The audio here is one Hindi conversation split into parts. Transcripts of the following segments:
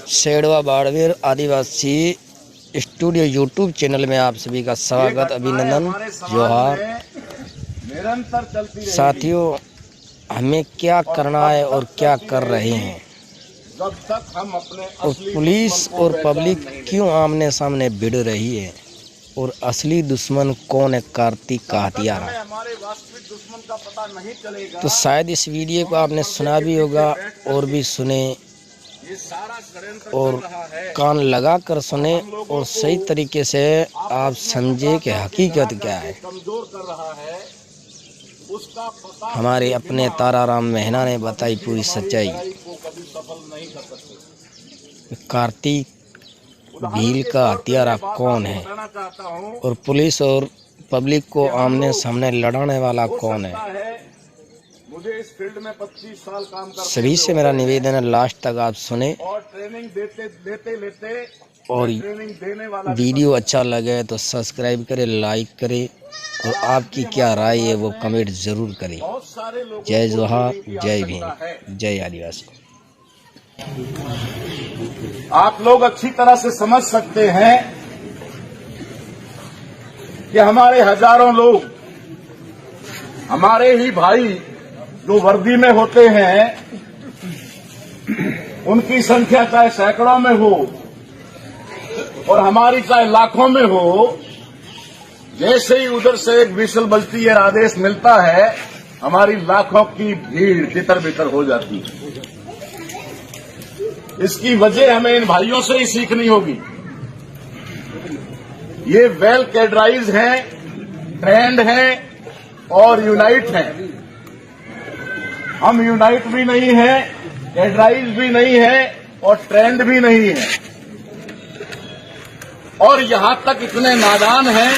सेडवा बाड़मेर आदिवासी स्टूडियो यूट्यूब चैनल में आप सभी का स्वागत, अभिनंदन, जोहार। साथियों, हमें क्या करना है और क्या कर रहे हैं, और पुलिस और पब्लिक क्यों आमने सामने भिड़ रही है, और असली दुश्मन कौन है कार्तिक का हथियारा। तो शायद इस वीडियो को आपने सुना भी होगा और भी सुने, और कान लगा कर सुने और सही तरीके से आप समझे कि हकीकत क्या है। हमारे अपने ताराराम मेहना ने बताई पूरी सच्चाई। कार्तिक भील का हथियारा कौन है, और पुलिस और पब्लिक को आमने सामने लड़ाने वाला कौन है। मुझे इस फील्ड में 25 साल काम करते सभी से मेरा निवेदन है, लास्ट तक आप सुने, और ट्रेनिंग लेते और ट्रेनिंग देने वाला वीडियो अच्छा लगे तो सब्सक्राइब करें, लाइक करें, और आपकी क्या राय है वो कमेंट जरूर करें। बहुत सारे लोग। जय जोहार, जय भीम, जय आदिवासी। आप लोग अच्छी तरह से समझ सकते हैं कि हमारे हजारों लोग, हमारे ही भाई जो वर्दी में होते हैं, उनकी संख्या चाहे सैकड़ों में हो और हमारी चाहे लाखों में हो, जैसे ही उधर से एक विशल बजती है, आदेश मिलता है, हमारी लाखों की भीड़ तितर बितर हो जाती है। इसकी वजह हमें इन भाइयों से ही सीखनी होगी। ये वेल कैडराइज हैं, ट्रेंड हैं और यूनाइट हैं। हम यूनाइट भी नहीं है, कैडराइज भी नहीं है और ट्रेंड भी नहीं है, और यहां तक इतने नादान हैं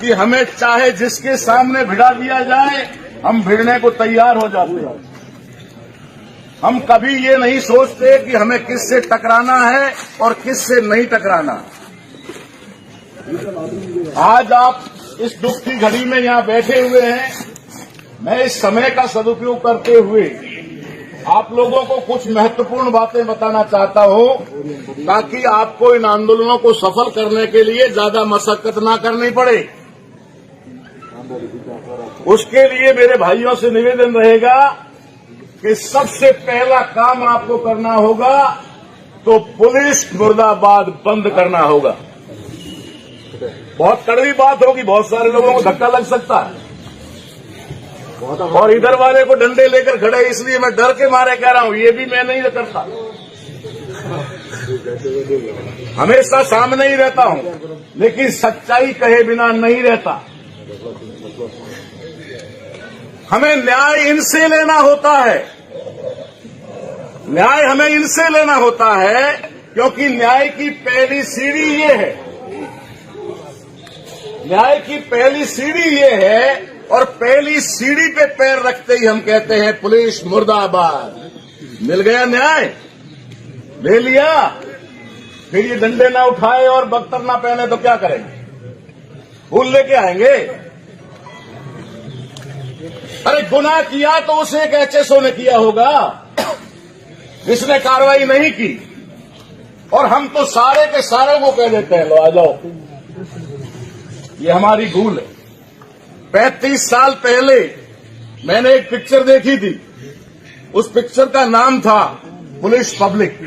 कि हमें चाहे जिसके सामने भिड़ा दिया जाए, हम भिड़ने को तैयार हो जाते हैं। हम कभी ये नहीं सोचते कि हमें किससे टकराना है और किससे नहीं टकराना। आज आप इस दुख की घड़ी में यहां बैठे हुए हैं। मैं इस समय का सदुपयोग करते हुए आप लोगों को कुछ महत्वपूर्ण बातें बताना चाहता हूं, ताकि आपको इन आंदोलनों को सफल करने के लिए ज्यादा मशक्कत ना करनी पड़े। उसके लिए मेरे भाइयों से निवेदन रहेगा कि सबसे पहला काम आपको करना होगा तो पुलिस मुर्दाबाद बंद करना होगा। बहुत कड़वी बात होगी, बहुत सारे लोगों को धक्का लग सकता है, और इधर वाले को डंडे लेकर खड़े, इसलिए मैं डर के मारे कह रहा हूं। ये भी मैं नहीं करता, हमेशा सामने ही रहता हूं, लेकिन सच्चाई कहे बिना नहीं रहता। हमें न्याय इनसे लेना होता है, न्याय हमें इनसे लेना होता है, क्योंकि न्याय की पहली सीढ़ी ये है, न्याय की पहली सीढ़ी ये है, और पहली सीढ़ी पे पैर रखते ही हम कहते हैं पुलिस मुर्दाबाद। मिल गया न्याय, ले लिया, फिर ये डंडे ना उठाए और बख्तर ना पहने तो क्या करेंगे, फूल लेके आएंगे। अरे गुनाह किया तो उसे एक एचएसओ ने किया होगा, जिसने कार्रवाई नहीं की, और हम तो सारे के सारे को कह देते हैं लो आ जाओ। ये हमारी भूल है। 35 साल पहले मैंने एक पिक्चर देखी थी, उस पिक्चर का नाम था police public.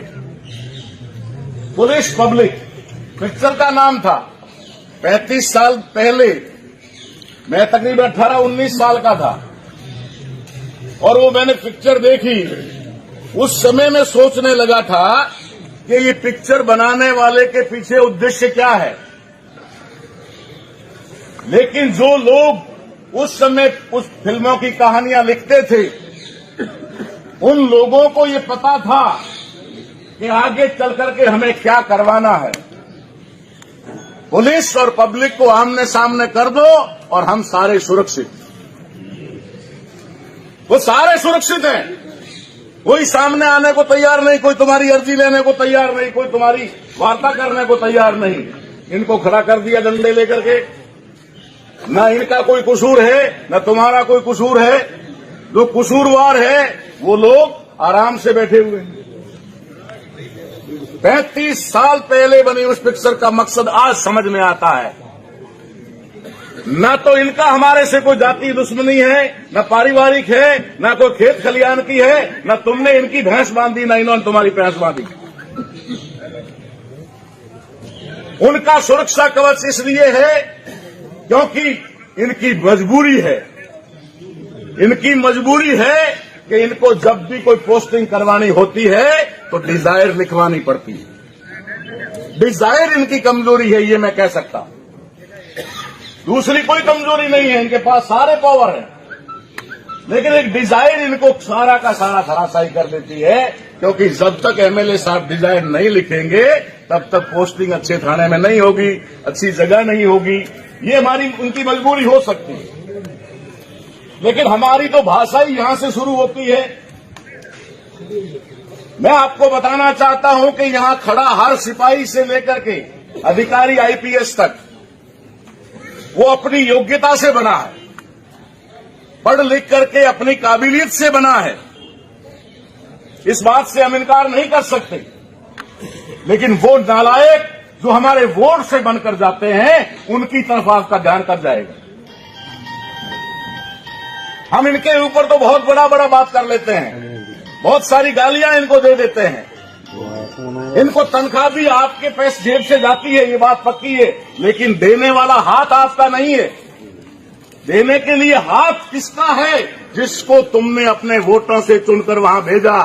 Police public picture का नाम था। 35 साल पहले मैं तकरीबन 18-19 साल का था, और वो मैंने पिक्चर देखी। उस समय में सोचने लगा था कि ये पिक्चर बनाने वाले के पीछे उद्देश्य क्या है। लेकिन जो लोग उस समय उस फिल्मों की कहानियां लिखते थे, उन लोगों को ये पता था कि आगे चल करके हमें क्या करवाना है। पुलिस और पब्लिक को आमने सामने कर दो और हम सारे सुरक्षित। वो सारे सुरक्षित हैं, कोई सामने आने को तैयार नहीं, कोई तुम्हारी अर्जी लेने को तैयार नहीं, कोई तुम्हारी वार्ता करने को तैयार नहीं। इनको खड़ा कर दिया डंडे लेकर के। न इनका कोई कसूर है, न तुम्हारा कोई कसूर है। जो कसूरवार है वो लोग आराम से बैठे हुए हैं। 35 साल पहले बनी उस पिक्चर का मकसद आज समझ में आता है। न तो इनका हमारे से कोई जाति दुश्मनी है, न पारिवारिक है, न कोई खेत खलियान की है, न तुमने इनकी भैंस बांधी, न इन्होंने तुम्हारी भैंस बांधी। उनका सुरक्षा कवच इसलिए है क्योंकि इनकी मजबूरी है। इनकी मजबूरी है कि इनको जब भी कोई पोस्टिंग करवानी होती है तो डिजायर लिखवानी पड़ती है। डिजायर इनकी कमजोरी है, ये मैं कह सकता हूं। दूसरी कोई कमजोरी नहीं है, इनके पास सारे पावर हैं, लेकिन एक डिजायर इनको सारा का सारा धराशायी कर देती है। क्योंकि जब तक एमएलए साहब डिजायर नहीं लिखेंगे तब तक पोस्टिंग अच्छे थाने में नहीं होगी, अच्छी जगह नहीं होगी। ये हमारी उनकी मजबूरी हो सकती है, लेकिन हमारी तो भाषा ही यहां से शुरू होती है। मैं आपको बताना चाहता हूं कि यहां खड़ा हर सिपाही से लेकर के अधिकारी आईपीएस तक वो अपनी योग्यता से बना है, पढ़ लिख करके अपनी काबिलियत से बना है। इस बात से हम इनकार नहीं कर सकते। लेकिन वो नालायक जो हमारे वोट से बनकर जाते हैं उनकी तरफ आपका ध्यान कर जाएगा। हम इनके ऊपर तो बहुत बड़ा बड़ा बात कर लेते हैं, बहुत सारी गालियां इनको दे देते हैं। इनको तनख्वाह भी आपके पैसे जेब से जाती है, ये बात पक्की है, लेकिन देने वाला हाथ आपका नहीं है। देने के लिए हाथ किसका है? जिसको तुमने अपने वोटों से चुनकर वहां भेजा।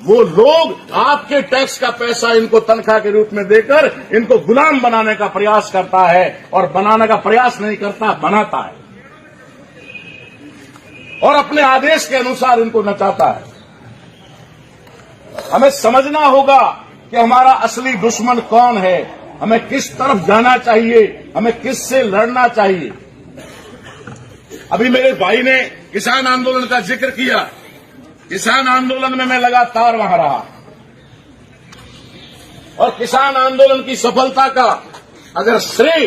वो लोग आपके टैक्स का पैसा इनको तनख्वाह के रूप में देकर इनको गुलाम बनाने का प्रयास करता है, और बनाने का प्रयास नहीं करता, बनाता है, और अपने आदेश के अनुसार इनको नचाता है। हमें समझना होगा कि हमारा असली दुश्मन कौन है, हमें किस तरफ जाना चाहिए, हमें किससे लड़ना चाहिए। अभी मेरे भाई ने किसान आंदोलन का जिक्र किया। किसान आंदोलन में मैं लगातार वहां रहा, और किसान आंदोलन की सफलता का अगर श्रेय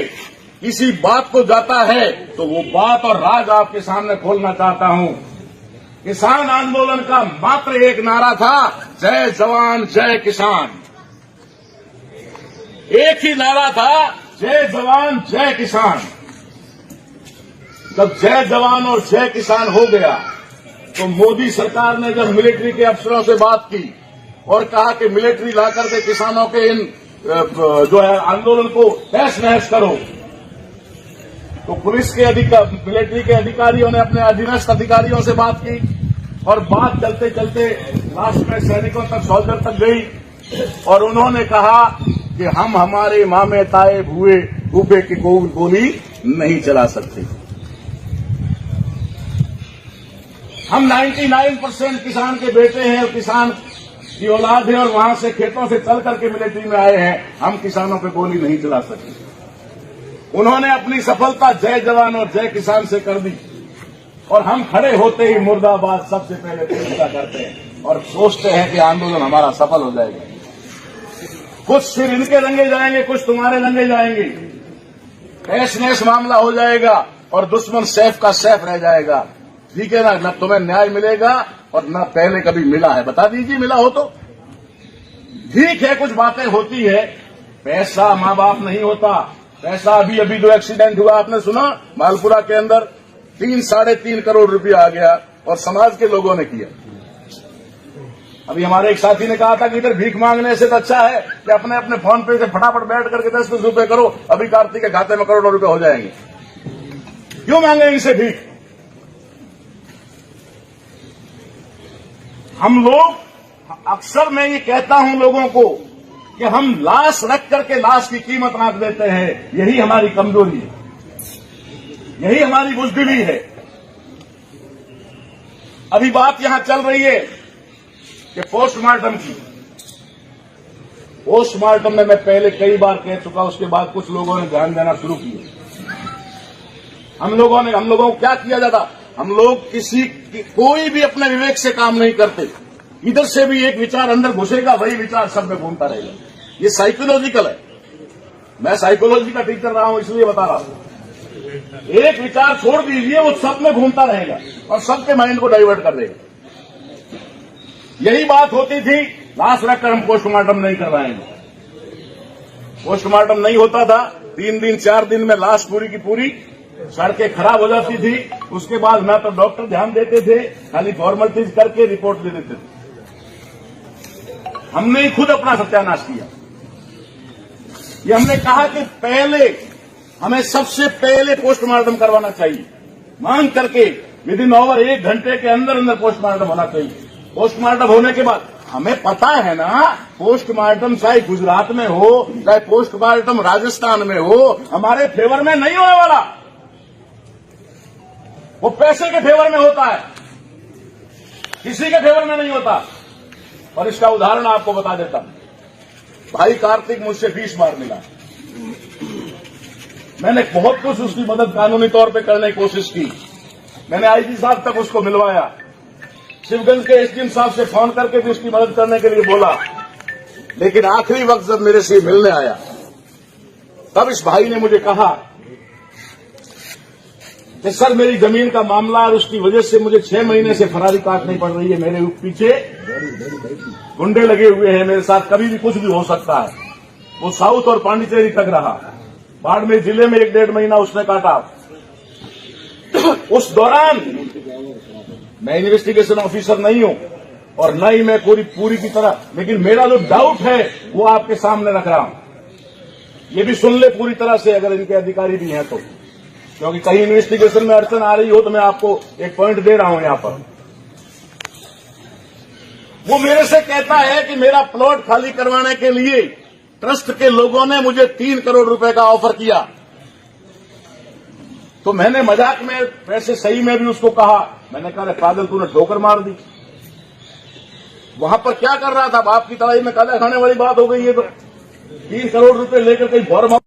किसी बात को जाता है तो वो बात और राज आपके सामने खोलना चाहता हूं। किसान आंदोलन का मात्र एक नारा था, जय जवान जय किसान। एक ही नारा था, जय जवान जय किसान। जब जय जवान और जय किसान हो गया तो मोदी सरकार ने जब मिलिट्री के अफसरों से बात की और कहा कि मिलिट्री लाकर के किसानों के इन जो है आंदोलन को तहस नहस करो, तो पुलिस के मिलिट्री के अधिकारियों ने अपने अधीनस्थ अधिकारियों से बात की, और बात चलते चलते लास्ट में सैनिकों तक, सोल्जर तक गई, और उन्होंने कहा कि हम हमारे मामे ताए भूए भूपे की गोली नहीं चला सकते। हम 99% किसान के बेटे हैं और किसान की औलाद है, और वहां से खेतों से चल करके मिलिट्री में आए हैं। हम किसानों पे गोली नहीं चला सकते। उन्होंने अपनी सफलता जय जवान और जय किसान से कर दी, और हम खड़े होते ही मुर्दाबाद सबसे पहले पूछता करते हैं और सोचते हैं कि आंदोलन हमारा सफल हो जाएगा। कुछ सिर इनके रंगे जाएंगे, कुछ तुम्हारे रंगे जाएंगे, तहस नहस मामला हो जाएगा, और दुश्मन सैफ का सैफ रह जाएगा। ठीक है ना? न तुम्हें न्याय मिलेगा और न पहले कभी मिला है। बता दीजिए, मिला हो तो ठीक है। कुछ बातें होती है, पैसा माँ बाप नहीं होता। पैसा अभी जो एक्सीडेंट हुआ आपने सुना मालपुरा के अंदर, 3-3.5 करोड़ रुपया आ गया, और समाज के लोगों ने किया। अभी हमारे एक साथी ने कहा था कि इधर भीख मांगने से तो अच्छा है कि अपने अपने फोन पे से फटाफट बैठ करके 10 रुपए करो, अभी कार्तिक के खाते में करोड़ों रुपए हो जाएंगे। क्यों मांगे इनसे भीख? हम लोग अक्सर, मैं ये कहता हूं लोगों को कि हम लाश रख करके लाश की कीमत आंक देते हैं। यही हमारी कमजोरी है, यही हमारी बुजदिली है। अभी बात यहां चल रही है कि पोस्टमार्टम की। पोस्टमार्टम में मैं पहले कई बार कह चुका, उसके बाद कुछ लोगों ने ध्यान देना शुरू किया। हम लोगों को क्या किया जाता? हम लोग कोई भी अपने विवेक से काम नहीं करते। इधर से भी एक विचार अंदर घुसेगा, वही विचार सब में घूमता रहेगा। ये साइकोलॉजिकल है। मैं साइकोलॉजी का टीचर रहा हूं, इसलिए बता रहा हूं। एक विचार छोड़ दीजिए, वो सब में घूमता रहेगा और सबके माइंड को डाइवर्ट कर देगा। यही बात होती थी, लाश रखकर हम पोस्टमार्टम नहीं करवाएंगे। पोस्टमार्टम नहीं होता था, 3 दिन 4 दिन में लाश पूरी की पूरी सड़कें खराब हो जाती थी। उसके बाद ना तो डॉक्टर ध्यान देते थे, खाली फॉर्मेलिटीज करके रिपोर्ट दे देते थे। हमने ही खुद अपना सत्यानाश किया। ये हमने कहा कि पहले हमें सबसे पहले पोस्टमार्टम करवाना चाहिए, मांग करके विद इन ओवर 1 घंटे के अंदर अंदर पोस्टमार्टम होना चाहिए। पोस्टमार्टम होने के बाद हमें पता है ना, पोस्टमार्टम चाहे गुजरात में हो चाहे पोस्टमार्टम राजस्थान में हो, हमारे फेवर में नहीं होने वाला, वो पैसे के फेवर में होता है, किसी के फेवर में नहीं होता। और इसका उदाहरण आपको बता देता हूं। भाई कार्तिक मुझसे 20 बार मिला, मैंने बहुत कुछ उसकी मदद कानूनी तौर पे करने की कोशिश की। मैंने आईजी साहब तक उसको मिलवाया, शिवगंज के एसडीएम साहब से फोन करके भी उसकी मदद करने के लिए बोला। लेकिन आखिरी वक्त जब मेरे से मिलने आया, तब इस भाई ने मुझे कहा कि सर मेरी जमीन का मामला और उसकी वजह से मुझे 6 महीने से फरारी काटनी पड़ रही है, मेरे पीछे गुंडे लगे हुए हैं, मेरे साथ कभी भी कुछ भी हो सकता है। वो साउथ और पांडिचेरी तक रहा, बाड़मेर जिले में 1-1.5 महीना उसने काटा। उस दौरान मैं इन्वेस्टिगेशन ऑफिसर नहीं हूं और न ही मैं पूरी की तरह, लेकिन मेरा जो डाउट है वो आपके सामने रख रहा हूं। ये भी सुन ले पूरी तरह से, अगर इनके अधिकारी भी हैं तो, क्योंकि कहीं इन्वेस्टिगेशन में अड़चन आ रही हो तो मैं आपको एक पॉइंट दे रहा हूं यहां पर। वो मेरे से कहता है कि मेरा प्लॉट खाली करवाने के लिए ट्रस्ट के लोगों ने मुझे 3 करोड़ रुपए का ऑफर किया। तो मैंने मजाक में, वैसे सही में भी उसको कहा, मैंने कहा पागल तूने ठोकर मार दी, वहां पर क्या कर रहा था, बाप की तड़ाई में काला खाने वाली बात हो गई है। तो 3 करोड़ रुपए लेकर कहीं फॉर्म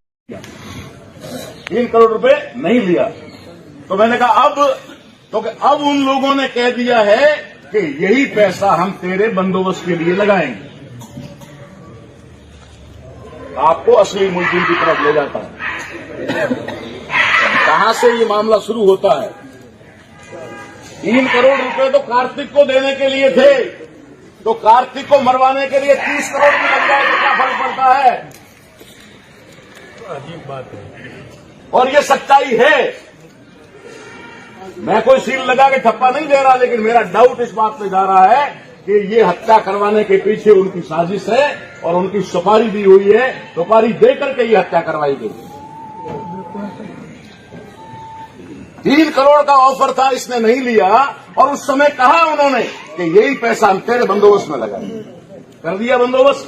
3 करोड़ रुपए नहीं लिया। तो मैंने कहा अब उन लोगों ने कह दिया है कि यही पैसा हम तेरे बंदोबस्त के लिए लगाएंगे। आपको असली मुलजिम की तरफ ले जाता है। कहां से ये मामला शुरू होता है? 3 करोड़ रुपए तो कार्तिक को देने के लिए थे, तो कार्तिक को मरवाने के लिए 30 करोड़ भी लग जाए तो क्या फर्क पड़ता है? अजीब बात है। और ये सच्चाई है। मैं कोई सील लगा के ठप्पा नहीं दे रहा, लेकिन मेरा डाउट इस बात पे जा रहा है कि ये हत्या करवाने के पीछे उनकी साजिश है और उनकी सुपारी दी हुई है, सुपारी देकर के ये हत्या करवाई गई। 3 करोड़ का ऑफर था, इसने नहीं लिया और उस समय कहा उन्होंने कि यही पैसा हम तेरे बंदोबस्त में लगाएंगे। कर दिया बंदोबस्त।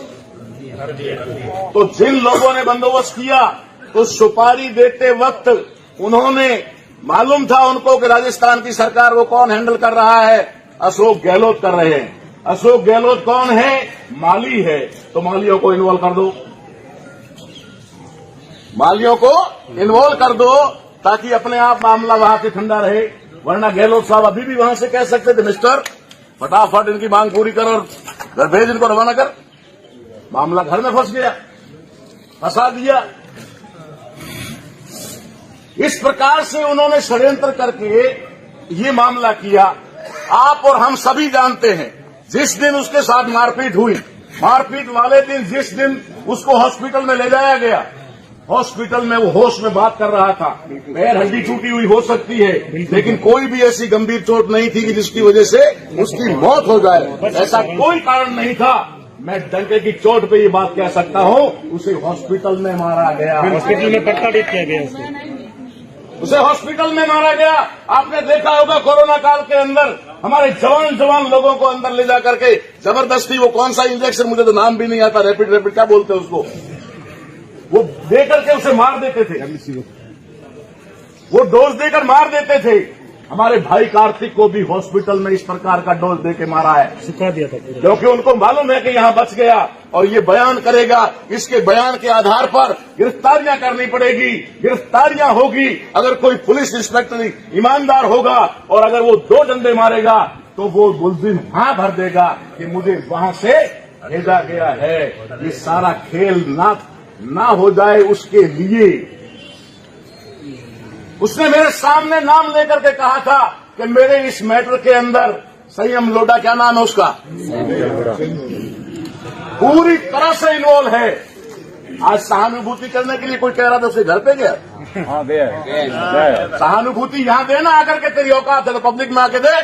तो जिन लोगों ने बंदोबस्त किया तो सुपारी देते वक्त उन्होंने, मालूम था उनको कि राजस्थान की सरकार वो कौन हैंडल कर रहा है, अशोक गहलोत कर रहे हैं। अशोक गहलोत कौन है? माली है। तो मालियों को इन्वॉल्व कर दो, मालियों को इन्वॉल्व कर दो ताकि अपने आप मामला वहां से ठंडा रहे। वरना गहलोत साहब अभी भी वहां से कह सकते थे, मिस्टर फटाफट इनकी मांग पूरी कर और घर भेज, इनको रवाना कर। मामला घर में फंस गया, फंसा दिया। इस प्रकार से उन्होंने षड्यंत्र करके ये मामला किया। आप और हम सभी जानते हैं, जिस दिन उसके साथ मारपीट हुई, मारपीट वाले दिन जिस दिन उसको हॉस्पिटल में ले जाया गया, हॉस्पिटल में वो होश में बात कर रहा था। पैर हड्डी टूटी हुई हो सकती है, लेकिन कोई भी ऐसी गंभीर चोट नहीं थी कि जिसकी वजह से उसकी मौत हो जाए। ऐसा कोई कारण नहीं था। मैं डंके की चोट पे ये बात कह सकता हूं, उसे हॉस्पिटल में मारा गया। हॉस्पिटल में पट्टा भी किया गया उसे हॉस्पिटल में मारा गया। आपने देखा होगा कोरोना काल के अंदर हमारे जवान लोगों को अंदर ले जा करके जबरदस्ती, वो कौन सा इंजेक्शन, मुझे तो नाम भी नहीं आता, रैपिड क्या बोलते हैं उसको, वो दे करके उसे मार देते थे, वो डोज देकर मार देते थे। हमारे भाई कार्तिक को भी हॉस्पिटल में इस प्रकार का डोज देके मारा है, सिखा दिया था, क्योंकि उनको मालूम है कि यहां बच गया और ये बयान करेगा। इसके बयान के आधार पर गिरफ्तारियां करनी पड़ेगी, गिरफ्तारियां होगी। अगर कोई पुलिस इंस्पेक्टर ईमानदार होगा और अगर वो 2 डंडे मारेगा तो वो मुलजिम हाँ भर देगा कि मुझे वहां से भेजा गया है। ये सारा खेल ना हो जाए उसके लिए उसने मेरे सामने नाम लेकर के कहा था कि मेरे इस मैटर के अंदर संयम लोढ़ा, क्या नाम है उसका, पूरी तरह से इन्वॉल्व है। आज सहानुभूति करने के लिए कोई कह रहा था उसके घर पे गया। हाँ गया सहानुभूति यहाँ देना आकर के, तेरी औकात है तो पब्लिक में आके दे।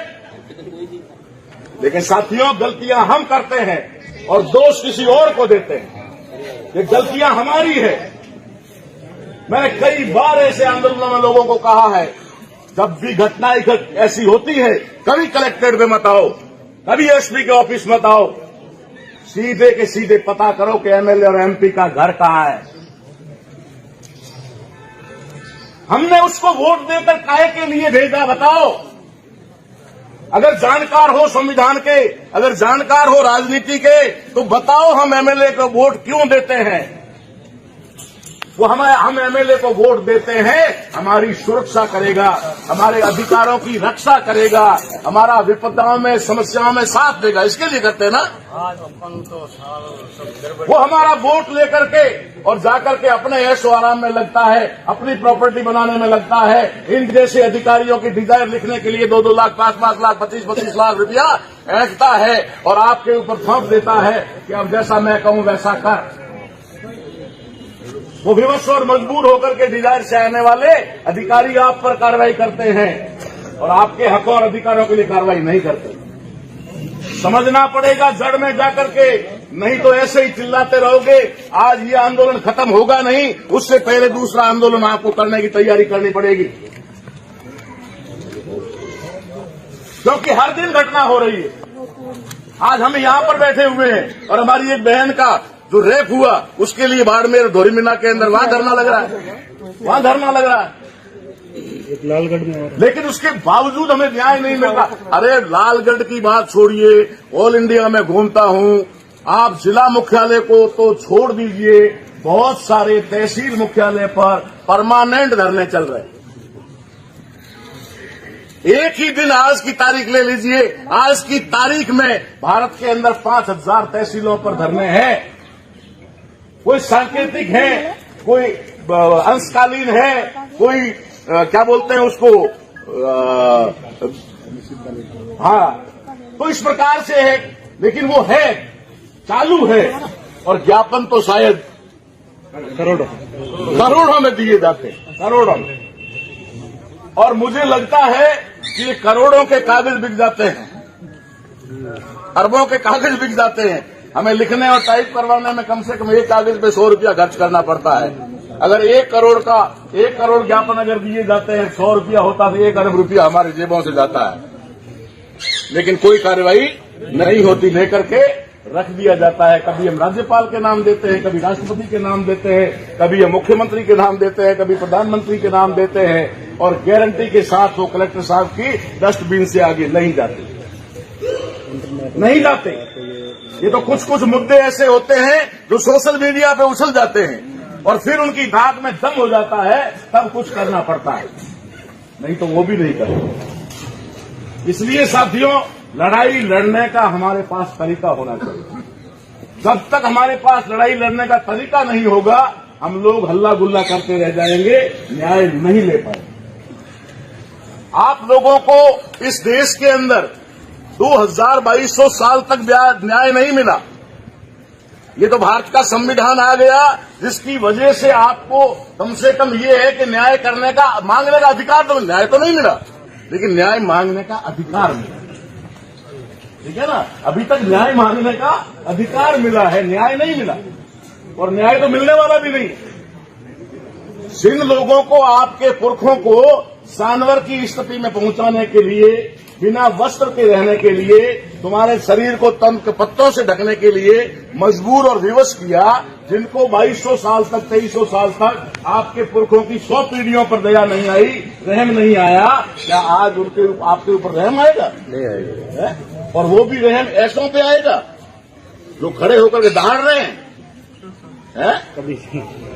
लेकिन साथियों, गलतियां हम करते हैं और दोष किसी और को देते हैं। ये गलतियां हमारी है। मैंने कई बार ऐसे आंदोलनों में लोगों को कहा है, जब भी घटनाएं ऐसी होती है, कभी कलेक्ट्रेट में मत आओ, कभी एसपी के ऑफिस मत आओ, सीधे के सीधे पता करो कि एमएलए और एमपी का घर कहां है। हमने उसको वोट देकर काहे के लिए भेजा, बताओ। अगर जानकार हो संविधान के, अगर जानकार हो राजनीति के, तो बताओ हम एमएलए को वोट क्यों देते हैं। वो हम एमएलए को वोट देते हैं, हमारी सुरक्षा करेगा, हमारे अधिकारों की रक्षा करेगा, हमारा विपदाओं में समस्याओं में साथ देगा, इसके लिए करते हैं ना। वो हमारा वोट लेकर के और जाकर के अपने ऐशो आराम में लगता है, अपनी प्रॉपर्टी बनाने में लगता है। इन जैसे अधिकारियों की डिजायर लिखने के लिए 2-2 लाख, 5-5 लाख, 25-25 लाख रुपया ऐंठता है और आपके ऊपर थोप देता है कि अब जैसा मैं कहूं वैसा कर। वो विवश और मजबूर होकर के डिजायर से आने वाले अधिकारी आप पर कार्रवाई करते हैं और आपके हकों और अधिकारों के लिए कार्रवाई नहीं करते। समझना पड़ेगा जड़ में जाकर के, नहीं तो ऐसे ही चिल्लाते रहोगे। आज ये आंदोलन खत्म होगा नहीं, उससे पहले दूसरा आंदोलन आपको करने की तैयारी करनी पड़ेगी, क्योंकि हर दिन घटना हो रही है। आज हम यहां पर बैठे हुए हैं और हमारी एक बहन का जो रेप हुआ, उसके लिए बाड़मेर धोरीमीना के अंदर वहां धरना लग रहा है, वहां धरना लग रहा है। लालगढ़ में, लेकिन उसके बावजूद हमें न्याय नहीं मिल रहा। अरे लालगढ़ की बात छोड़िए, ऑल इंडिया में घूमता हूं, आप जिला मुख्यालय को तो छोड़ दीजिए, बहुत सारे तहसील मुख्यालय पर परमानेंट धरने चल रहे हैं। एक ही दिन आज की तारीख ले लीजिए, आज की तारीख में भारत के अंदर 5000 तहसीलों पर धरने हैं। कोई सांकेतिक है, कोई अंशकालीन है, कोई क्या बोलते हैं उसको, हाँ, तो इस प्रकार से है, लेकिन वो है, चालू है और ज्ञापन तो शायद करोड़ों में दिए जाते हैं, करोड़ों में। और मुझे लगता है कि ये करोड़ों के कागज बिक जाते हैं, अरबों के कागज बिक जाते हैं। हमें लिखने और टाइप करवाने में कम से कम एक कागज पे 100 रुपया खर्च करना पड़ता है। अगर 1 करोड़ ज्ञापन अगर दिए जाते हैं, 100 रुपया होता तो 1 अरब रुपया हमारी जेबों से जाता है। लेकिन कोई कार्रवाई नहीं होती, लेकर के रख दिया जाता है। कभी हम राज्यपाल के नाम देते हैं, कभी राष्ट्रपति के नाम देते हैं, कभी हम मुख्यमंत्री के नाम देते हैं, कभी प्रधानमंत्री के नाम देते हैं और गारंटी के साथ वो कलेक्टर साहब की डस्टबिन से आगे नहीं जाते, नहीं जाते। ये तो कुछ कुछ मुद्दे ऐसे होते हैं जो सोशल मीडिया पे उछल जाते हैं और फिर उनकी नाक में दम हो जाता है, तब कुछ करना पड़ता है, नहीं तो वो भी नहीं करते। इसलिए साथियों, लड़ाई लड़ने का हमारे पास तरीका होना चाहिए। जब तक हमारे पास लड़ाई लड़ने का तरीका नहीं होगा, हम लोग हल्ला गुल्ला करते रह जाएंगे, न्याय नहीं ले पाएंगे। आप लोगों को इस देश के अंदर 2200 साल तक न्याय नहीं मिला। ये तो भारत का संविधान आ गया, जिसकी वजह से आपको कम से कम ये है कि न्याय करने का, मांगने का अधिकार तो, न्याय तो नहीं मिला, लेकिन न्याय मांगने का अधिकार मिला। ठीक है ना, अभी तक न्याय मांगने का अधिकार मिला है, न्याय नहीं मिला, और न्याय तो मिलने वाला भी नहीं। जिन लोगों को, आपके पुरखों को जानवर की स्थिति में पहुंचाने के लिए, बिना वस्त्र के रहने के लिए, तुम्हारे शरीर को तन के पत्तों से ढकने के लिए मजबूर और विवश किया, जिनको 2200 साल तक, 2300 साल तक आपके पुरखों की 100 पीढ़ियों पर दया नहीं आई, रहम नहीं आया, क्या आज उनके आपके ऊपर रहम आएगा? नहीं आएगा। और वो भी रहम ऐसों पे आएगा जो खड़े होकर के दहाड़ रहे हैं।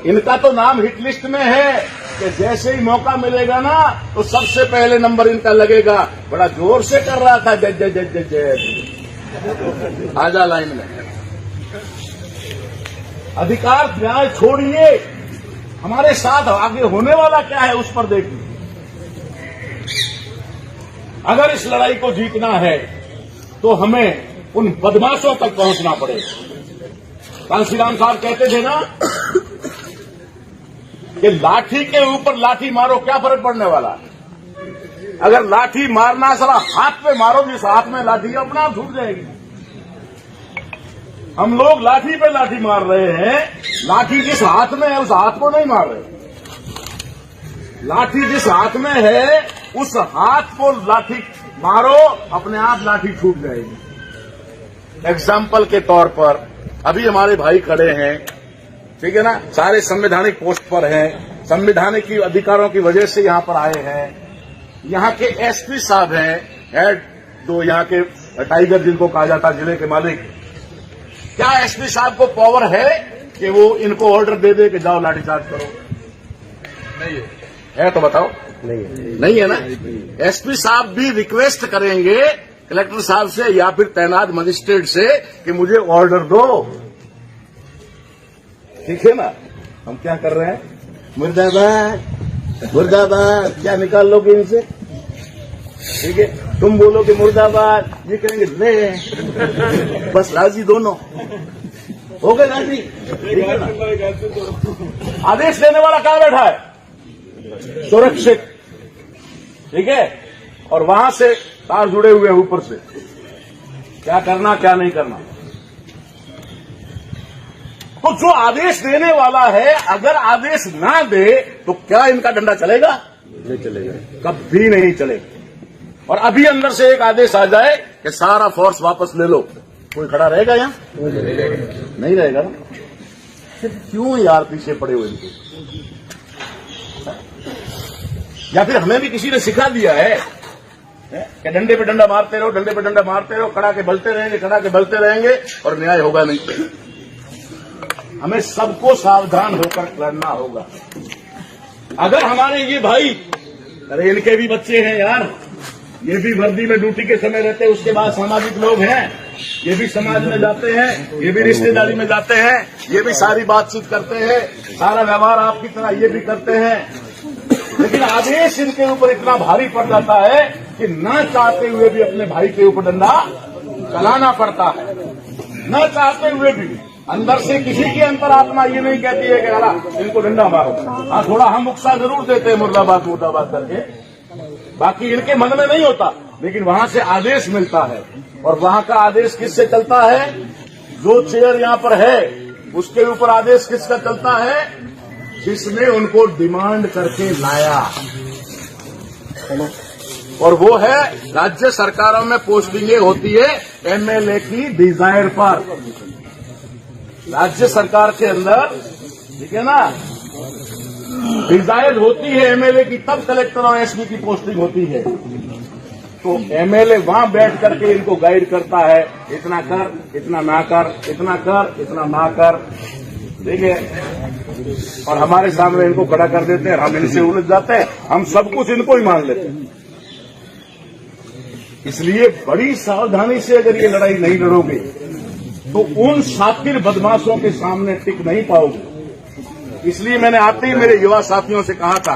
इनका तो नाम हिट लिस्ट में है कि जैसे ही मौका मिलेगा ना, तो सबसे पहले नंबर इनका लगेगा। बड़ा जोर से कर रहा था, जय जय जय जय जय, आजा लाइन में। अधिकार न्याय छोड़िए, हमारे साथ आगे होने वाला क्या है उस पर देखिए। अगर इस लड़ाई को जीतना है तो हमें उन बदमाशों तक पहुंचना पड़ेगा। कांशीराम साहब कहते थे ना, कि लाठी के ऊपर लाठी मारो, क्या फर्क पड़ने वाला है? अगर लाठी मारना साला हाथ पे मारो, जिस हाथ में लाठी है अपने आप छूट जाएगी। हम लोग लाठी पे लाठी मार रहे हैं, लाठी जिस हाथ में है उस हाथ को नहीं मार रहे। लाठी जिस हाथ में है उस हाथ को लाठी मारो, अपने आप लाठी छूट जाएगी। एग्जाम्पल के तौर पर अभी हमारे भाई खड़े हैं, ठीक है ना, सारे संवैधानिक पोस्ट पर हैं, संवैधानिक की अधिकारों की वजह से यहां पर आए हैं। यहां के एसपी साहब हैं, हेड तो यहां के टाइगर जिनको कहा जाता है, जिले के मालिक। क्या एसपी साहब को पावर है कि वो इनको ऑर्डर दे दे कि जाओ लाठीचार्ज करो? नहीं है तो बताओ। नहीं है ना। एसपी साहब भी रिक्वेस्ट करेंगे कलेक्टर साहब से या फिर तैनात मजिस्ट्रेट से कि मुझे ऑर्डर दो, ठीक है ना। हम क्या कर रहे हैं? मुर्दाबाद मुर्दाबाद, क्या निकाल लोगे इनसे? ठीक है, तुम बोलो कि मुर्दाबाद, ये कहेंगे ले, बस राजी दोनों हो गए राजी। आदेश देने वाला कहां बैठा है? सुरक्षित, ठीक है, और वहां से तार जुड़े हुए ऊपर से, क्या करना क्या नहीं करना। तो जो आदेश देने वाला है अगर आदेश ना दे तो क्या इनका डंडा चलेगा? नहीं चलेगा, कभी नहीं चलेगा। और अभी अंदर से एक आदेश आ जाए कि सारा फोर्स वापस ले लो, कोई खड़ा रहेगा यहां? नहीं रहेगा ना। फिर क्यों यार पीछे पड़े हुए इनके? या फिर हमें भी किसी ने सिखा दिया है कि डंडे पे डंडा मारते रहो, डंडे पे डंडा मारते रहो, खड़ा के बलते रहेंगे, खड़ा के बलते रहेंगे और न्याय होगा नहीं। हमें सबको सावधान होकर लड़ना होगा। अगर हमारे ये भाई, अरे इनके भी बच्चे हैं यार, ये भी वर्दी में ड्यूटी के समय रहते हैं, उसके बाद सामाजिक लोग हैं, ये भी समाज में जाते हैं, ये भी रिश्तेदारी में जाते हैं, ये भी सारी बातचीत करते हैं, सारा व्यवहार आपकी तरह ये भी करते हैं। लेकिन आदेश इनके ऊपर इतना भारी पड़ जाता है कि न चाहते हुए भी अपने भाई के ऊपर डंडा चलाना पड़ता है, न चाहते हुए भी। अंदर से किसी की अंतरात्मा ये नहीं कहती है कि अला इनको डंडा मारो। हाँ, थोड़ा हम उत्साह जरूर देते हैं मुर्दाबाद मुर्दाबाद करके, बाकी इनके मन में नहीं होता, लेकिन वहां से आदेश मिलता है। और वहां का आदेश किससे चलता है? जो चेयर यहां पर है उसके ऊपर आदेश किसका चलता है? जिसने उनको डिमांड करके लाया, और वो है राज्य सरकारों में पोस्टिंगें होती है एमएलए की डिजायर पर। राज्य सरकार के अंदर, ठीक है ना, डिजायर होती है एमएलए की, तब कलेक्टर और एसपी की पोस्टिंग होती है। तो एमएलए वहां बैठ करके इनको गाइड करता है, इतना कर, इतना ना कर, इतना कर, इतना ना कर, ठीक है। और हमारे सामने इनको खड़ा कर देते हैं, हम इनसे उलझ जाते हैं, हम सब कुछ इनको ही मान लेते हैं। इसलिए बड़ी सावधानी से अगर ये लड़ाई नहीं लड़ोगे तो उन शातिर बदमाशों के सामने टिक नहीं पाओगे। इसलिए मैंने आते ही मेरे युवा साथियों से कहा था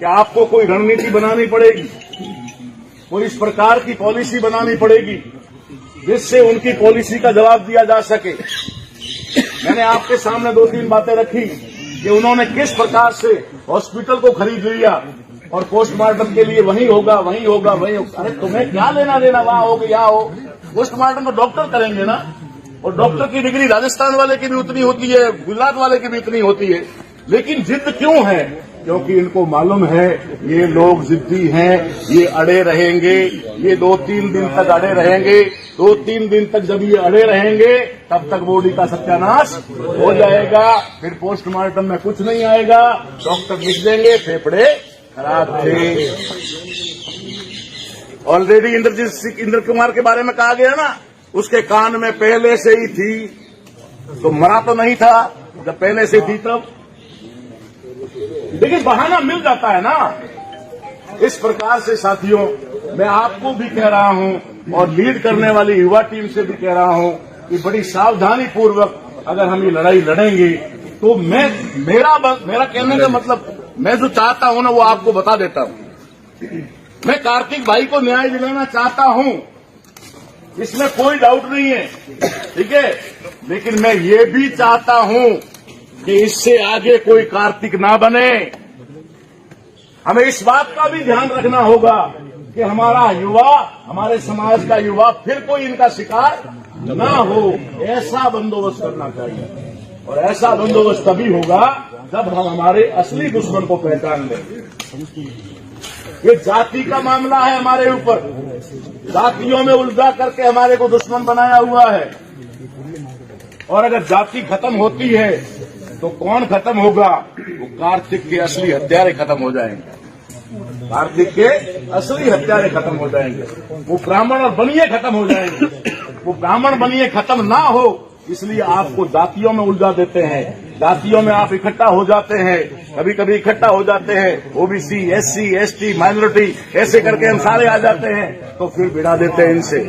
कि आपको कोई रणनीति बनानी पड़ेगी, कोई इस प्रकार की पॉलिसी बनानी पड़ेगी जिससे उनकी पॉलिसी का जवाब दिया जा सके। मैंने आपके सामने 2-3 बातें रखी कि उन्होंने किस प्रकार से हॉस्पिटल को खरीद लिया और पोस्टमार्टम के लिए वहीं होगा, वहीं होगा, वहीं होगा। अरे तुम्हें क्या लेना देना, वहां हो कि यहाँ हो? पोस्टमार्टम तो डॉक्टर करेंगे ना, और डॉक्टर की डिग्री राजस्थान वाले की भी उतनी होती है, गुजरात वाले की भी इतनी होती है। लेकिन जिद क्यों है? क्योंकि इनको मालूम है ये लोग जिद्दी हैं, ये अड़े रहेंगे, ये 2-3 दिन तक अड़े रहेंगे। 2-3 दिन तक जब ये अड़े रहेंगे तब तक बॉडी का सत्यानाश हो जाएगा, फिर पोस्टमार्टम में कुछ नहीं आएगा, डॉक्टर लिख देंगे फेफड़े खराब थे। ऑलरेडी इंद्र कुमार के बारे में कहा गया ना, उसके कान में पहले से ही थी, तो मरा तो नहीं था जब पहले से थी तब। लेकिन बहाना मिल जाता है ना। इस प्रकार से साथियों, मैं आपको भी कह रहा हूं और लीड करने वाली युवा टीम से भी कह रहा हूं कि बड़ी सावधानी पूर्वक अगर हम ये लड़ाई लड़ेंगे तो मेरा कहने का मतलब, मैं जो चाहता हूं ना वो आपको बता देता हूं। मैं कार्तिक भाई को न्याय दिलाना चाहता हूं, इसमें कोई डाउट नहीं है, ठीक है। लेकिन मैं ये भी चाहता हूं कि इससे आगे कोई कार्तिक ना बने। हमें इस बात का भी ध्यान रखना होगा कि हमारा युवा, हमारे समाज का युवा फिर कोई इनका शिकार ना हो, ऐसा बंदोबस्त करना चाहिए। और ऐसा बंदोबस्त तभी होगा जब हम हमारे असली दुश्मन को पहचान लेंगे। ये जाति का मामला है हमारे ऊपर, जातियों में उलझा करके हमारे को दुश्मन बनाया हुआ है। और अगर जाति खत्म होती है तो कौन खत्म होगा? वो कार्तिक के असली हत्यारे खत्म हो जाएंगे। कार्तिक के असली हत्यारे खत्म हो जाएंगे। वो ब्राह्मण और बनिए खत्म हो जाएंगे। वो ब्राह्मण बनिए खत्म ना हो, इसलिए आपको जातियों में उलझा देते हैं। जातियों में आप इकट्ठा हो जाते हैं, कभी कभी इकट्ठा हो जाते हैं ओबीसी, एससी, एसटी, माइनॉरिटी, ऐसे करके हम सारे आ जाते हैं, तो फिर भिड़ा देते हैं इनसे।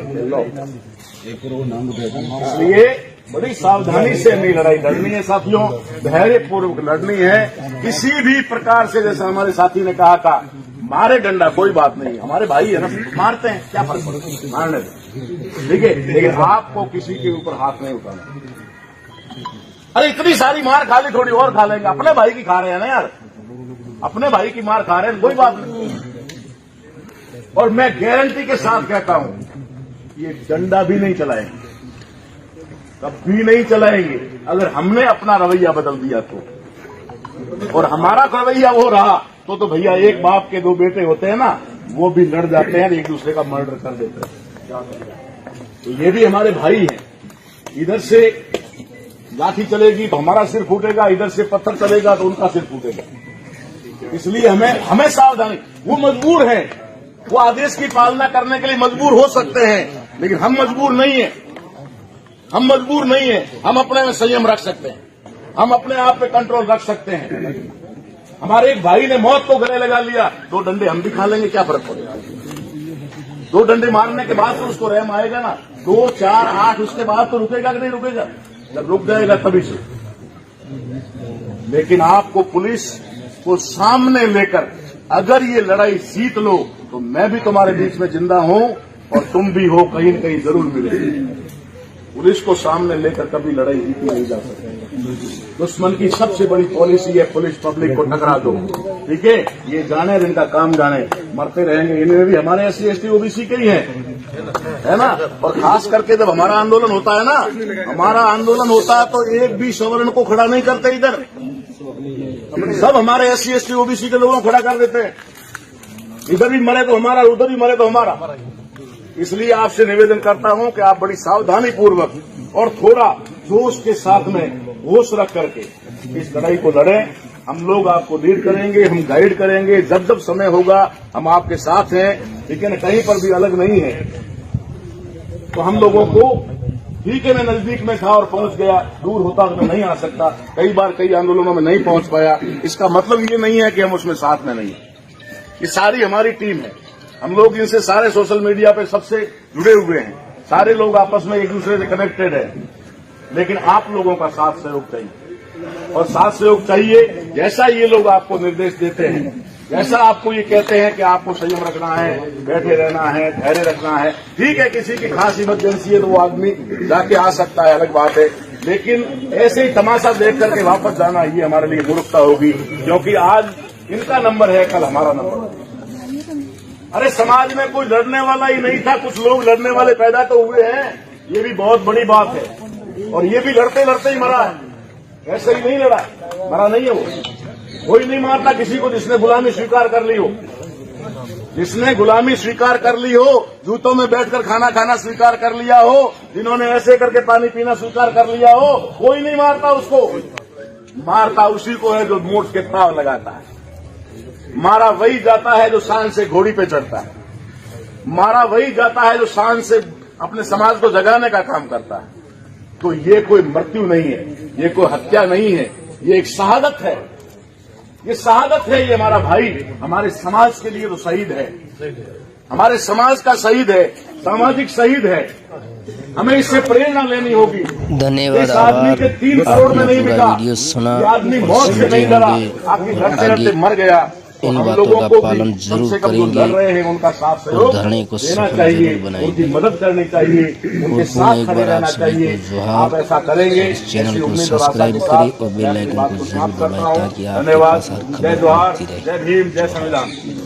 इसलिए बड़ी सावधानी से हमें लड़ाई लड़नी है साथियों, धैर्य पूर्वक लड़नी है। किसी भी प्रकार से, जैसा हमारे साथी ने कहा था, मारे डंडा कोई बात नहीं, हमारे भाई है ना, मारते हैं, क्या फर्क पड़ता है, मारने दो, ठीक है। लेकिन आपको किसी के ऊपर हाथ नहीं उठाना। अरे इतनी सारी मार खा ली, थोड़ी और खा लेंगे, अपने भाई की खा रहे हैं ना यार, अपने भाई की मार खा रहे हैं, कोई बात नहीं। और मैं गारंटी के साथ कहता हूं, ये डंडा भी नहीं चलाएंगे, कभी नहीं चलाएंगे, अगर हमने अपना रवैया बदल दिया तो। और हमारा रवैया वो रहा तो भैया एक बाप के दो बेटे होते हैं ना, वो भी लड़ जाते हैं, एक दूसरे का मर्डर कर देते हैं। तो ये भी हमारे भाई हैं। इधर से लाठी चलेगी तो हमारा सिर फूटेगा, इधर से पत्थर चलेगा तो उनका सिर फूटेगा। इसलिए हमें सावधानी, वो मजबूर है, वो आदेश की पालना करने के लिए मजबूर हो सकते हैं, लेकिन हम मजबूर नहीं है। हम मजबूर नहीं है, हम अपने में संयम रख सकते हैं, हम अपने आप पे कंट्रोल रख सकते हैं। हमारे एक भाई ने मौत को गले लगा लिया, 2 डंडे हम भी खा लेंगे, क्या फर्क पड़ेगा? 2 डंडे मारने के बाद तो उसको रहम आएगा ना, 2, 4, 8 उसके बाद तो रुकेगा कि नहीं रुकेगा? जब रुक जाएगा तभी से। लेकिन आपको पुलिस को सामने लेकर अगर ये लड़ाई जीत लो तो मैं भी तुम्हारे बीच में जिंदा हूं और तुम भी हो, कहीं न कहीं जरूर मिलेगी। पुलिस को सामने लेकर कभी लड़ाई जीती नहीं जा सकती। दुश्मन की सबसे बड़ी पॉलिसी है पुलिस पब्लिक को टकरा दो, ठीक है। ये जाने इनका काम जाने, मरते रहेंगे। इनमें भी हमारे एससी, एसटी, ओबीसी के ही है ना। और खास करके जब हमारा आंदोलन होता है ना, हमारा आंदोलन होता है तो एक भी सवर्ण को खड़ा नहीं करते इधर, सब हमारे एससी, एसटी, ओबीसी के लोगों को खड़ा कर देते हैं। इधर भी मरे तो हमारा, उधर भी मरे तो हमारा। इसलिए आपसे निवेदन करता हूं कि आप बड़ी सावधानी पूर्वक और थोड़ा जोश के साथ में होश रख करके इस लड़ाई को लड़ें। हम लोग आपको लीड करेंगे, हम गाइड करेंगे, जब जब समय होगा हम आपके साथ हैं, लेकिन कहीं पर भी अलग नहीं है। तो हम लोगों को ठीक है, मैं नजदीक में था और पहुंच गया, दूर होता तो मैं नहीं आ सकता, कई बार कई आंदोलनों में नहीं पहुंच पाया। इसका मतलब ये नहीं है कि हम उसमें साथ में नहीं है। ये सारी हमारी टीम है, हम लोग इनसे सारे सोशल मीडिया पे सबसे जुड़े हुए हैं, सारे लोग आपस में एक दूसरे से कनेक्टेड हैं। लेकिन आप लोगों का साथ सहयोग चाहिए, और साथ सहयोग चाहिए जैसा ये लोग आपको निर्देश देते हैं, जैसा आपको ये कहते हैं कि आपको संयम रखना है, बैठे रहना है, धैर्य रखना है। ठीक है, किसी की खास इमरजेंसी है तो वो आदमी जाके आ सकता है, अलग बात है, लेकिन ऐसे ही तमाशा देख करके वापस जाना ये हमारे लिए मूर्खता होगी, क्योंकि आज इनका नंबर है, कल हमारा नंबर है। अरे समाज में कोई लड़ने वाला ही नहीं था, कुछ लोग लड़ने वाले पैदा तो हुए हैं, ये भी बहुत बड़ी बात है। और ये भी लड़ते लड़ते ही मरा है, ऐसे ही नहीं लड़ा, मरा नहीं है वो। कोई नहीं मारता किसी को जिसने गुलामी स्वीकार कर ली हो, जिसने गुलामी स्वीकार कर ली हो, जूतों में बैठकर खाना खाना स्वीकार कर लिया हो, जिन्होंने ऐसे करके पानी पीना स्वीकार कर लिया हो, कोई नहीं मारता उसको। मारता उसी को है जो मोट के ताव लगाता है। मारा वही जाता है जो शान से घोड़ी पे चढ़ता है। मारा वही जाता है जो शान से अपने समाज को जगाने का काम करता है। तो ये कोई मृत्यु नहीं है, ये कोई हत्या नहीं है, ये एक शहादत है। ये शहादत है, ये हमारा भाई हमारे समाज के लिए तो शहीद है, हमारे समाज का शहीद है, सामाजिक शहीद है। हमें इससे प्रेरणा लेनी होगी। धन्यवाद। इस आदमी के 3 करोड़ में नहीं बिका, वीडियो सुना, ये आदमी मौत से नहीं डरा, आखिर लड़ते लड़ते मर गया। इन हम बातों लोगों का को भी पालन कम जरूर से कम जो करेंगे लड़ रहे हैं उनका साथ और सहयोग धरने को देना सफल चाहिए, जरूर बनाएंगे। उनकी मदद करनी चाहिए, उनके पुनः साथ एक खड़े बार आप रहना सभी चाहिए। को जोहार आप ऐसा करेंगे, और इस चैनल ऐसी को उम्मीद और आशा सब्सक्राइब के करें साथ और मैं बेल अपनी आइकन बात को को जरूर समाप्त करता दबाएं हूँ। ताकि आपके धन्यवाद, पास हर जय खबर जोहार, पहुंचती रहे। जय भीम, जय संविधान।